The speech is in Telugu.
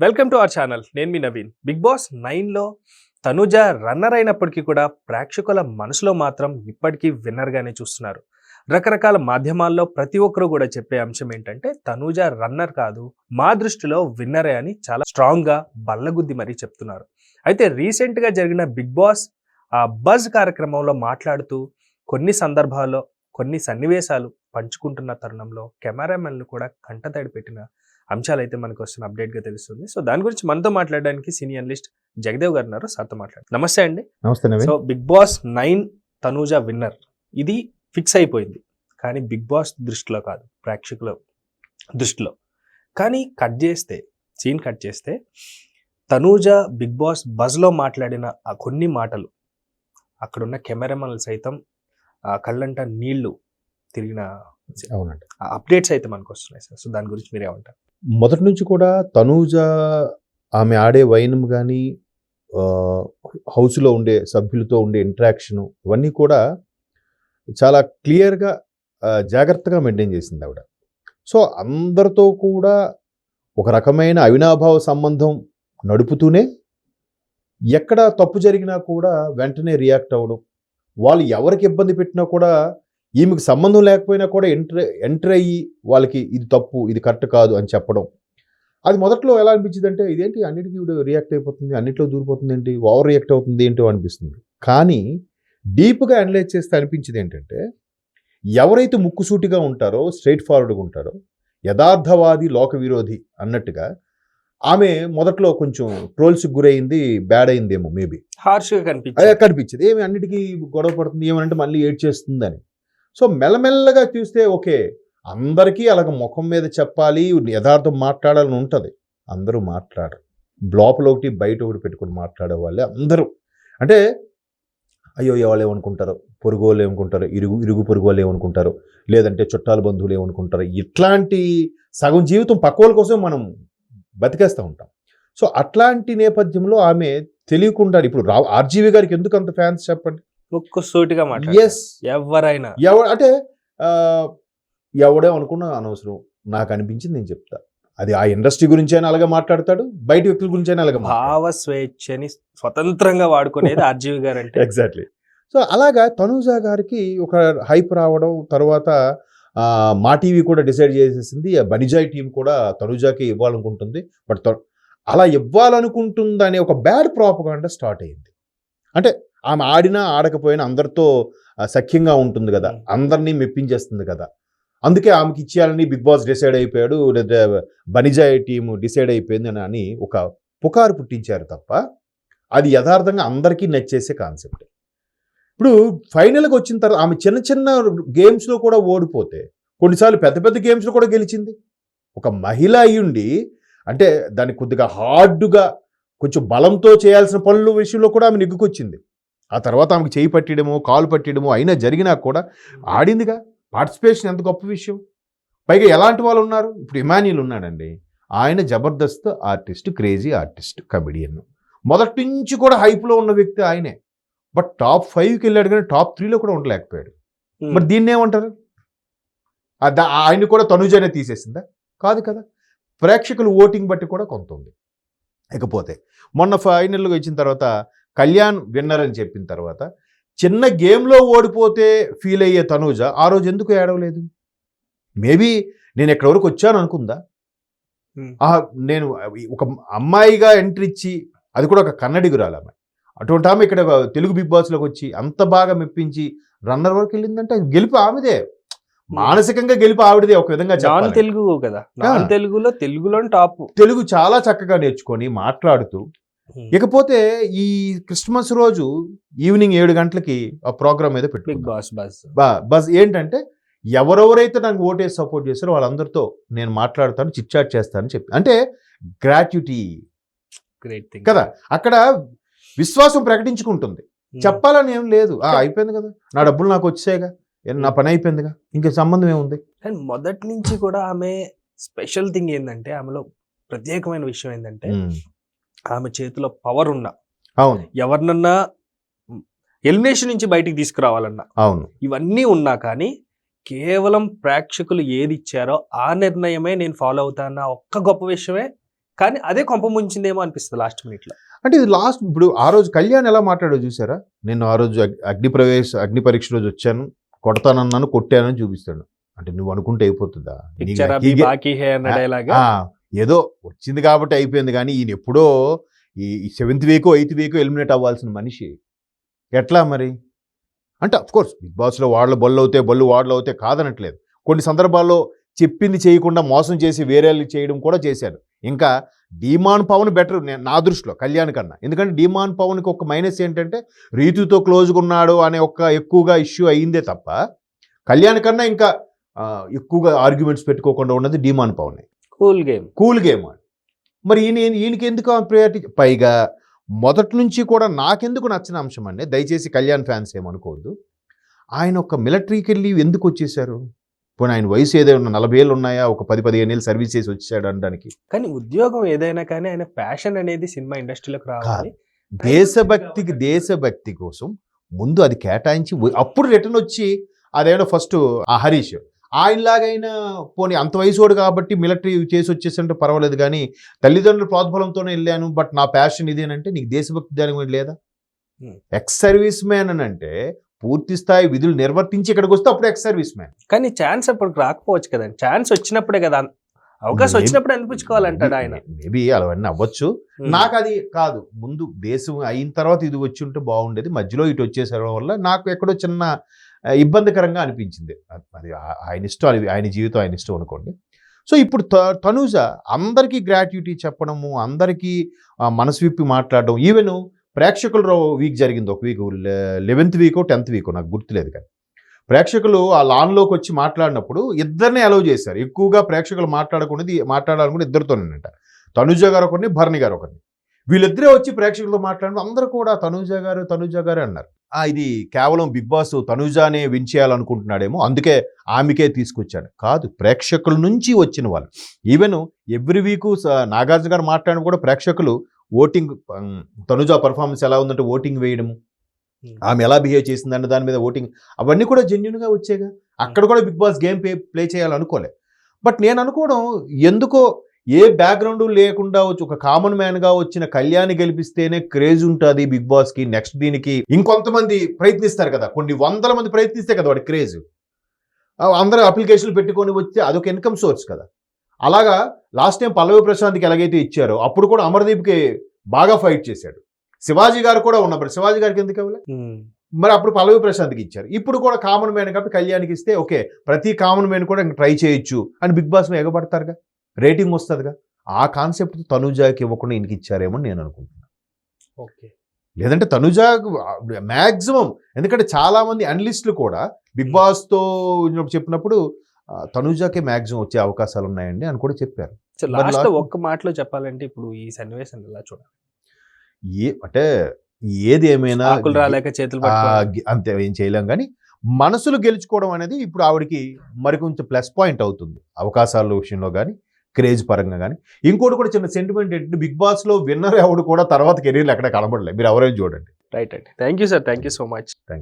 Welcome to our channel. నేను మీ నవీన్. బిగ్ బాస్ 9లో తనుజ రన్నర్ అయినప్పటికీ కూడా ప్రేక్షకుల మనసులో మాత్రం ఇప్పటికీ విన్నర్గానే చూస్తున్నారు. రకరకాల మాధ్యమాల్లో ప్రతి ఒక్కరు కూడా చెప్పే అంశం ఏంటంటే తనుజ రన్నర్ కాదు, మా దృష్టిలో విన్నరే అని చాలా స్ట్రాంగ్గా బల్లగుద్ది మరీ చెప్తున్నారు. అయితే రీసెంట్గా జరిగిన బిగ్ బాస్ బజ్ కార్యక్రమంలో మాట్లాడుతూ కొన్ని సందర్భాల్లో కొన్ని సన్నివేశాలు పంచుకుంటున్న తరుణంలో కెమెరామెన్లు కూడా కంటతడి పెట్టిన అంశాలు అయితే మనకు వస్తున్న అప్డేట్గా తెలుస్తుంది. సో దాని గురించి మనతో మాట్లాడడానికి సీనియర్ అనలిస్ట్ జగదేవ్ గారు ఉన్నారు. సార్తో మాట్లాడు. నమస్తే అండి. నమస్తే Naveen. So Big Boss 9 Tanuja winner ఇది ఫిక్స్ అయిపోయింది, కానీ బిగ్ బాస్ దృష్టిలో కాదు, ప్రేక్షకుల దృష్టిలో. కానీ సీన్ కట్ చేస్తే తనూజ బిగ్ బాస్ బజ్లో మాట్లాడిన ఆ కొన్ని మాటలు అక్కడున్న కెమెరామెన్లు సైతం కళ్ళంట నీళ్లు తిరిగిన అవునండి అప్డేట్స్ అయితే మనకు వస్తున్నాయి సార్. సో దాని గురించి మీరేమంటారు? మొదటి నుంచి కూడా తనూజ ఆమె ఆడే వైనం కానీ హౌస్లో ఉండే సభ్యులతో ఉండే ఇంటరాక్షను ఇవన్నీ కూడా చాలా క్లియర్గా జాగ్రత్తగా మెయింటైన్ చేసింది ఆవిడ. సో అందరితో కూడా ఒక రకమైన అవినాభావ సంబంధం నడుపుతూనే ఎక్కడ తప్పు జరిగినా కూడా వెంటనే రియాక్ట్ అవ్వడం, వాళ్ళు ఎవరికి ఇబ్బంది పెట్టినా కూడా ఈమెకు సంబంధం లేకపోయినా కూడా ఎంటర్ అయ్యి వాళ్ళకి ఇది తప్పు ఇది కరెక్ట్ కాదు అని చెప్పడం. అది మొదట్లో ఎలా అనిపించింది అంటే ఇదేంటి అన్నిటికీ రియాక్ట్ అయిపోతుంది, అన్నిట్లో దూరిపోతుంది ఏంటి, ఓవర్ రియాక్ట్ అవుతుంది ఏంటో అనిపిస్తుంది. కానీ డీప్గా అనలైజ్ చేస్తే అనిపించింది ఏంటంటే ఎవరైతే ముక్కుసూటిగా ఉంటారో, స్ట్రైట్ ఫార్వర్డ్గా ఉంటారో, యథార్థవాది లోక విరోధి అన్నట్టుగా ఆమె మొదట్లో కొంచెం ట్రోల్స్కి గురైంది, బ్యాడ్ అయిందేమో, మేబీ హార్ష్గా కనిపించింది. ఏమి అన్నిటికీ గొడవ పడుతుంది, ఏమనంటే మళ్ళీ ఏడ్ చేస్తుందని. సో మెల్లమెల్లగా చూస్తే ఓకే, అందరికీ అలాగ ముఖం మీద చెప్పాలి, యథార్థం మాట్లాడాలని ఉంటుంది. అందరూ మాట్లాడరు. లోపల ఒకటి బయట ఒకటి పెట్టుకుని మాట్లాడే వాళ్ళే అందరూ. అంటే అయ్యో వాళ్ళు ఏమనుకుంటారు, పొరుగు వాళ్ళు ఏమనుకుంటారు, ఇరుగు పొరుగు వాళ్ళు ఏమనుకుంటారు, లేదంటే చుట్టాల బంధువులు ఏమనుకుంటారు, ఇట్లాంటి సగం జీవితం పక్క వాళ్ళ కోసం మనం బతికేస్తూ ఉంటాం. సో అట్లాంటి నేపథ్యంలో ఆమె తెలియకుండా ఇప్పుడు ఆర్జీవి గారికి ఎందుకు అంత ఫ్యాన్స్ చెప్పండి. ముక్కుసూటిగా ఎవరైనా అంటే ఎవడే అనుకున్నా అనవసరం, నాకు అనిపించింది నేను చెప్తా. అది ఆ ఇండస్ట్రీ గురించి అయినా అలాగే మాట్లాడతాడు, బయట వ్యక్తుల గురించి అయినా అలాగే భావ స్వేచ్ఛని స్వతంత్రంగా వాడుకునేది ఆర్జీవి గారు అంటే. ఎగ్జాక్ట్లీ. సో అలాగా తనూజ గారికి ఒక హైప్ రావడం, తర్వాత మా టీవీ కూడా డిసైడ్ చేసేసింది బనిజాయ్ టీం కూడా తనూజకి ఇవ్వాలనుకుంటుంది. బట్ అలా ఇవ్వాలనుకుంటుందనే ఒక బ్యాడ్ ప్రాపగాండా స్టార్ట్ అయింది. అంటే ఆమె ఆడినా ఆడకపోయినా అందరితో సఖ్యంగా ఉంటుంది కదా, అందరినీ మెప్పించేస్తుంది కదా, అందుకే ఆమెకి ఇచ్చేయాలని బిగ్ బాస్ డిసైడ్ అయిపోయాడు, లేదా బనిజాయ్ టీము డిసైడ్ అయిపోయింది అని ఒక పుకారు పుట్టించారు తప్ప అది యథార్థంగా అందరికీ నచ్చేసే కాన్సెప్ట్. ఇప్పుడు ఫైనల్కి వచ్చిన తర్వాత ఆమె చిన్న చిన్న గేమ్స్లో కూడా ఓడిపోతే కొన్నిసార్లు పెద్ద పెద్ద గేమ్స్లో కూడా గెలిచింది. ఒక మహిళ అయ్యుండి అంటే దాన్ని కొద్దిగా హార్డ్గా కొంచెం బలంతో చేయాల్సిన పనుల విషయంలో కూడా ఆమె నెగ్గుకొచ్చింది. ఆ తర్వాత ఆమెకు చేయి పట్టడమో కాలు పట్టడమో అయినా జరిగినా కూడా ఆడిందిగా. పార్టిసిపేషన్ ఎంత గొప్ప విషయం. పైగా ఎలాంటి వాళ్ళు ఉన్నారు, ఇప్పుడు ఇమాన్యుల్ ఉన్నాడండి, ఆయన Jabardasth artist, crazy artist, comedian, మొదటి నుంచి కూడా హైప్లో ఉన్న వ్యక్తి ఆయనే. బట్ టాప్ 5కి వెళ్ళాడు కానీ టాప్ 3లో కూడా ఉండలేకపోయాడు. మరి దీన్ని ఏమంటారు? ఆయన్ని కూడా తనుజనే తీసేసిందా? కాదు కదా. ప్రేక్షకులు ఓటింగ్ బట్టి కూడా కొంత ఉంది. ఇకపోతే మొన్న ఫైనల్గా ఇచ్చిన తర్వాత కళ్యాణ్ విన్నర్ అని చెప్పిన తర్వాత చిన్న గేమ్లో ఓడిపోతే ఫీల్ అయ్యే తనూజ ఆ రోజు ఎందుకు ఏడవలేదు? మేబీ నేను ఎక్కడి వరకు వచ్చాను అనుకుందా? నేను ఒక అమ్మాయిగా ఎంట్రీ ఇచ్చి, అది కూడా ఒక కన్నడిగురాలు ఆమె, అటువంటి ఆమె ఇక్కడ తెలుగు బిగ్ బాస్లోకి వచ్చి అంత బాగా మెప్పించి రన్నర్ వరకు వెళ్ళిందంటే గెలుపు ఆమెదే, మానసికంగా గెలుపు ఆవిడదే. ఒక విధంగా తెలుగు కదా, తెలుగులో టాప్, తెలుగు చాలా చక్కగా నేర్చుకొని మాట్లాడుతూ. ఇకపోతే ఈ క్రిస్మస్ రోజు ఈవినింగ్ 7 గంటలకి ఆ ప్రోగ్రామ్ మీద బస్ ఏంటంటే ఎవరెవరైతే నాకు ఓటేసి సపోర్ట్ చేస్తారో వాళ్ళందరితో నేను మాట్లాడతాను, చిట్చాట్ చేస్తానని చెప్పి, అంటే గ్రాట్యుటీ కదా. అక్కడ విశ్వాసం ప్రకటించుకుంటుంది. చెప్పాలని ఏం లేదు, అయిపోయింది కదా, నా డబ్బులు నాకు వచ్చాయిగా, నా పని అయిపోయిందిగా, ఇంకా సంబంధం ఏముంది. అండ్ మొదటి నుంచి కూడా ఆమె స్పెషల్ థింగ్ ఏంటంటే, ఆమెలో ప్రత్యేకమైన విషయం ఏంటంటే ఆమె చేతిలో పవర్ ఉన్నా, అవును, ఎవరినన్నా ఎలిమినేషన్ నుంచి బయటికి తీసుకురావాలన్నా, అవును, ఇవన్నీ ఉన్నా కానీ కేవలం ప్రేక్షకులు ఏది ఇచ్చారో ఆ నిర్ణయమే నేను ఫాలో అవుతానా ఒక్క గొప్ప విషయమే కానీ అదే కొంప ముంచిందేమో అనిపిస్తుంది లాస్ట్ మినిట్ లో. అంటే ఇది లాస్ట్ ఇప్పుడు ఆ రోజు కళ్యాణ్ ఎలా మాట్లాడో చూసారా, నేను ఆ రోజు అగ్ని పరీక్ష రోజు వచ్చాను, కొడతానన్నాను, కొట్టానని చూపిస్తాడు. అంటే నువ్వు అనుకుంటే అయిపోతుందా? పిక్చర్ అభి బాకీ హై అన్న డైలాగ్ ఏదో వచ్చింది కాబట్టి అయిపోయింది, కానీ ఈయన ఎప్పుడో ఈ 7th week 8th week eliminate అవ్వాల్సిన మనిషి ఎట్లా మరి? అంటే అఫ్కోర్స్ బిగ్ బాస్లో బళ్ళు వాడలు అవుతాయి కాదనట్లేదు. కొన్ని సందర్భాల్లో చెప్పింది చేయకుండా మోసం చేసి వేరే చేయడం కూడా చేశారు. ఇంకా డీమాన్ పవన్ బెటర్ నా దృష్టిలో కళ్యాణ్ కన్నా. ఎందుకంటే డీమాన్ పవన్కి ఒక మైనస్ ఏంటంటే రీతుతో క్లోజ్గా ఉన్నాడు అనే ఒక ఎక్కువగా ఇష్యూ అయ్యిందే తప్ప కళ్యాణ్ కన్నా ఇంకా ఎక్కువగా ఆర్గ్యుమెంట్స్ పెట్టుకోకుండా ఉన్నది డీమాన్ పవన్. కూల్ గేమ్ మరి ఈయనకి ఎందుకు ప్రయారిటీ? పైగా మొదటి నుంచి కూడా నాకెందుకు నచ్చిన అంశం అండి, దయచేసి కళ్యాణ్ ఫ్యాన్స్ ఏమనుకోవద్దు, ఆయన ఒక మిలిటరీకి వెళ్ళి ఎందుకు వచ్చేసారు? పోనీ ఆయన వయసు ఏదైనా 40 ఏళ్ళు ఉన్నాయా, ఒక 10-15 ఏళ్ళు సర్వీస్ చేసి వచ్చాడు అనడానికి? కానీ ఉద్యోగం ఏదైనా కానీ ఆయన ప్యాషన్ అనేది సినిమా ఇండస్ట్రీలోకి రావాలి. దేశభక్తి కోసం ముందు అది కేటాయించి అప్పుడు రిటర్న్ వచ్చి అదేమో ఫస్ట్ ఆ హరీష్ ఆయనలాగైనా పోనీ అంత వయసోడు కాబట్టి మిలిటరీ చేసి వచ్చేసంటే పర్వాలేదు, కానీ తల్లిదండ్రుల ప్రోద్బలంతోనే వెళ్ళాను బట్ నా ప్యాషన్ ఇదేనంటే నీకు దేశభక్తి దాని లేదా? ఎక్స్ సర్వీస్ మ్యాన్ అని అంటే పూర్తి స్థాయి విధులు నిర్వర్తించి ఇక్కడికి వస్తే అప్పుడు ఎక్స్ సర్వీస్ మ్యాన్. కానీ ఛాన్స్ అప్పుడు రాకపోవచ్చు కదండి, ఛాన్స్ వచ్చినప్పుడే కదా, అవకాశం వచ్చినప్పుడు అనిపించుకోవాలంటాడు ఆయన. మేబీ అవన్నీ అవ్వచ్చు, నాకు అది కాదు. ముందు దేశం అయిన తర్వాత ఇది వచ్చి ఉంటే బాగుండేది, మధ్యలో ఇటు వచ్చేసడం వల్ల నాకు ఎక్కడో చిన్న ఇబ్బందికరంగా అనిపించింది. అది ఆయన ఇష్టం, అది ఆయన జీవితం ఆయన ఇష్టం అనుకోండి. సో ఇప్పుడు తనూజ అందరికీ గ్రాట్యుటీ చెప్పడము, అందరికీ మనసు విప్పి మాట్లాడడం, ఈవెన్ ప్రేక్షకుల వీక్ జరిగింది, ఒక week 11th week 10th week నాకు గుర్తులేదు, కానీ ప్రేక్షకులు ఆ లాన్లోకి వచ్చి మాట్లాడినప్పుడు ఇద్దరిని అలౌ చేశారు. ఎక్కువగా ప్రేక్షకులు మాట్లాడాలనుకుంటే ఇద్దరితోనేనంట, తనూజ గారు ఒకరిని, భరణి గారు ఒకరిని. వీళ్ళిద్దరే వచ్చి ప్రేక్షకులతో మాట్లాడిన అందరూ కూడా తనూజ గారు అన్నారు. ఇది కేవలం బిగ్ బాస్ తనూజానే విన్ చేయాలనుకుంటున్నాడేమో అందుకే ఆమెకే తీసుకొచ్చాడు కాదు, ప్రేక్షకుల నుంచి వచ్చిన వాళ్ళు. ఈవెన్ ఎవ్రీ వీకు నాగార్జున గారు మాట్లాడిన కూడా ప్రేక్షకులు ఓటింగ్, తనూజ పర్ఫార్మెన్స్ ఎలా ఉందంటే ఓటింగ్ వేయడము, ఆమె ఎలా బిహేవ్ చేసిందంటే దాని మీద ఓటింగ్, అవన్నీ కూడా జెన్యూన్గా వచ్చేగా. అక్కడ కూడా బిగ్ బాస్ గేమ్ ప్లే చేయాలనుకోలే. బట్ నేను అనుకోవడం, ఎందుకో ఏ బ్యాక్గ్రౌండ్ లేకుండా వచ్చి ఒక కామన్ మ్యాన్గా వచ్చిన కళ్యాణి గెలిపిస్తేనే క్రేజ్ ఉంటుంది బిగ్ బాస్కి. నెక్స్ట్ దీనికి ఇంకొంతమంది ప్రయత్నిస్తారు కదా, కొన్ని 100 మంది ప్రయత్నిస్తే కదా వాడి క్రేజ్. అందరూ అప్లికేషన్లు పెట్టుకొని వస్తే అదొక ఇన్కమ్ సోర్స్ కదా. అలాగా లాస్ట్ టైం పల్లవి ప్రశాంత్కి ఎలాగైతే ఇచ్చారో అప్పుడు కూడా అమర్దీప్కి బాగా ఫైట్ చేశాడు. శివాజీ గారు కూడా ఉన్నప్పుడు శివాజీ గారికి ఎందుకు ఇవ్వలే? మరి అప్పుడు పల్లవి ప్రశాంత్కి ఇచ్చారు. ఇప్పుడు కూడా కామన్ మ్యాన్ కాబట్టి కళ్యాణ్కి ఇస్తే ఓకే, ప్రతి కామన్ మ్యాన్ కూడా ట్రై చేయొచ్చు అని బిగ్ బాస్లో ఎగబడతారుగా, రేటింగ్ వస్తుందిగా. ఆ కాన్సెప్ట్ తనూజాకి ఇవ్వకుండా ఈయనకి ఇచ్చారేమో నేను అనుకుంటున్నాను. ఓకే, లేదంటే తనూజ మ్యాక్సిమం, ఎందుకంటే చాలా మంది అనలిస్టులు కూడా బిగ్ బాస్తో చెప్పినప్పుడు తనూజాకే మ్యాక్సిమం వచ్చే అవకాశాలు ఉన్నాయండి అని కూడా చెప్పారు. లాస్ట్ ఒక్క మాటలో చెప్పాలంటే ఇప్పుడు ఈ సన్నివేశం ఎలా చూడాలి? అంటే ఏది ఏమైనా రాలేక చేతులు అంతే ఏం చేయలేం, కానీ మనసులు గెలుచుకోవడం అనేది ఇప్పుడు ఆవిడకి మరి కొంచెం ప్లస్ పాయింట్ అవుతుంది అవకాశాల విషయంలో కానీ, క్రేజ్ పరంగా కానీ. ఇంకోటి కూడా చిన్న సెంటిమెంట్ ఏంటంటే బిగ్ బాస్లో విన్నర్ ఎవడు కూడా తర్వాత కెరీర్లో ఎక్కడ కనబడలేదు. మీరు ఎవరైనా చూడండి. రైట్ అండి, thank you sir, thank you so much. Thank you.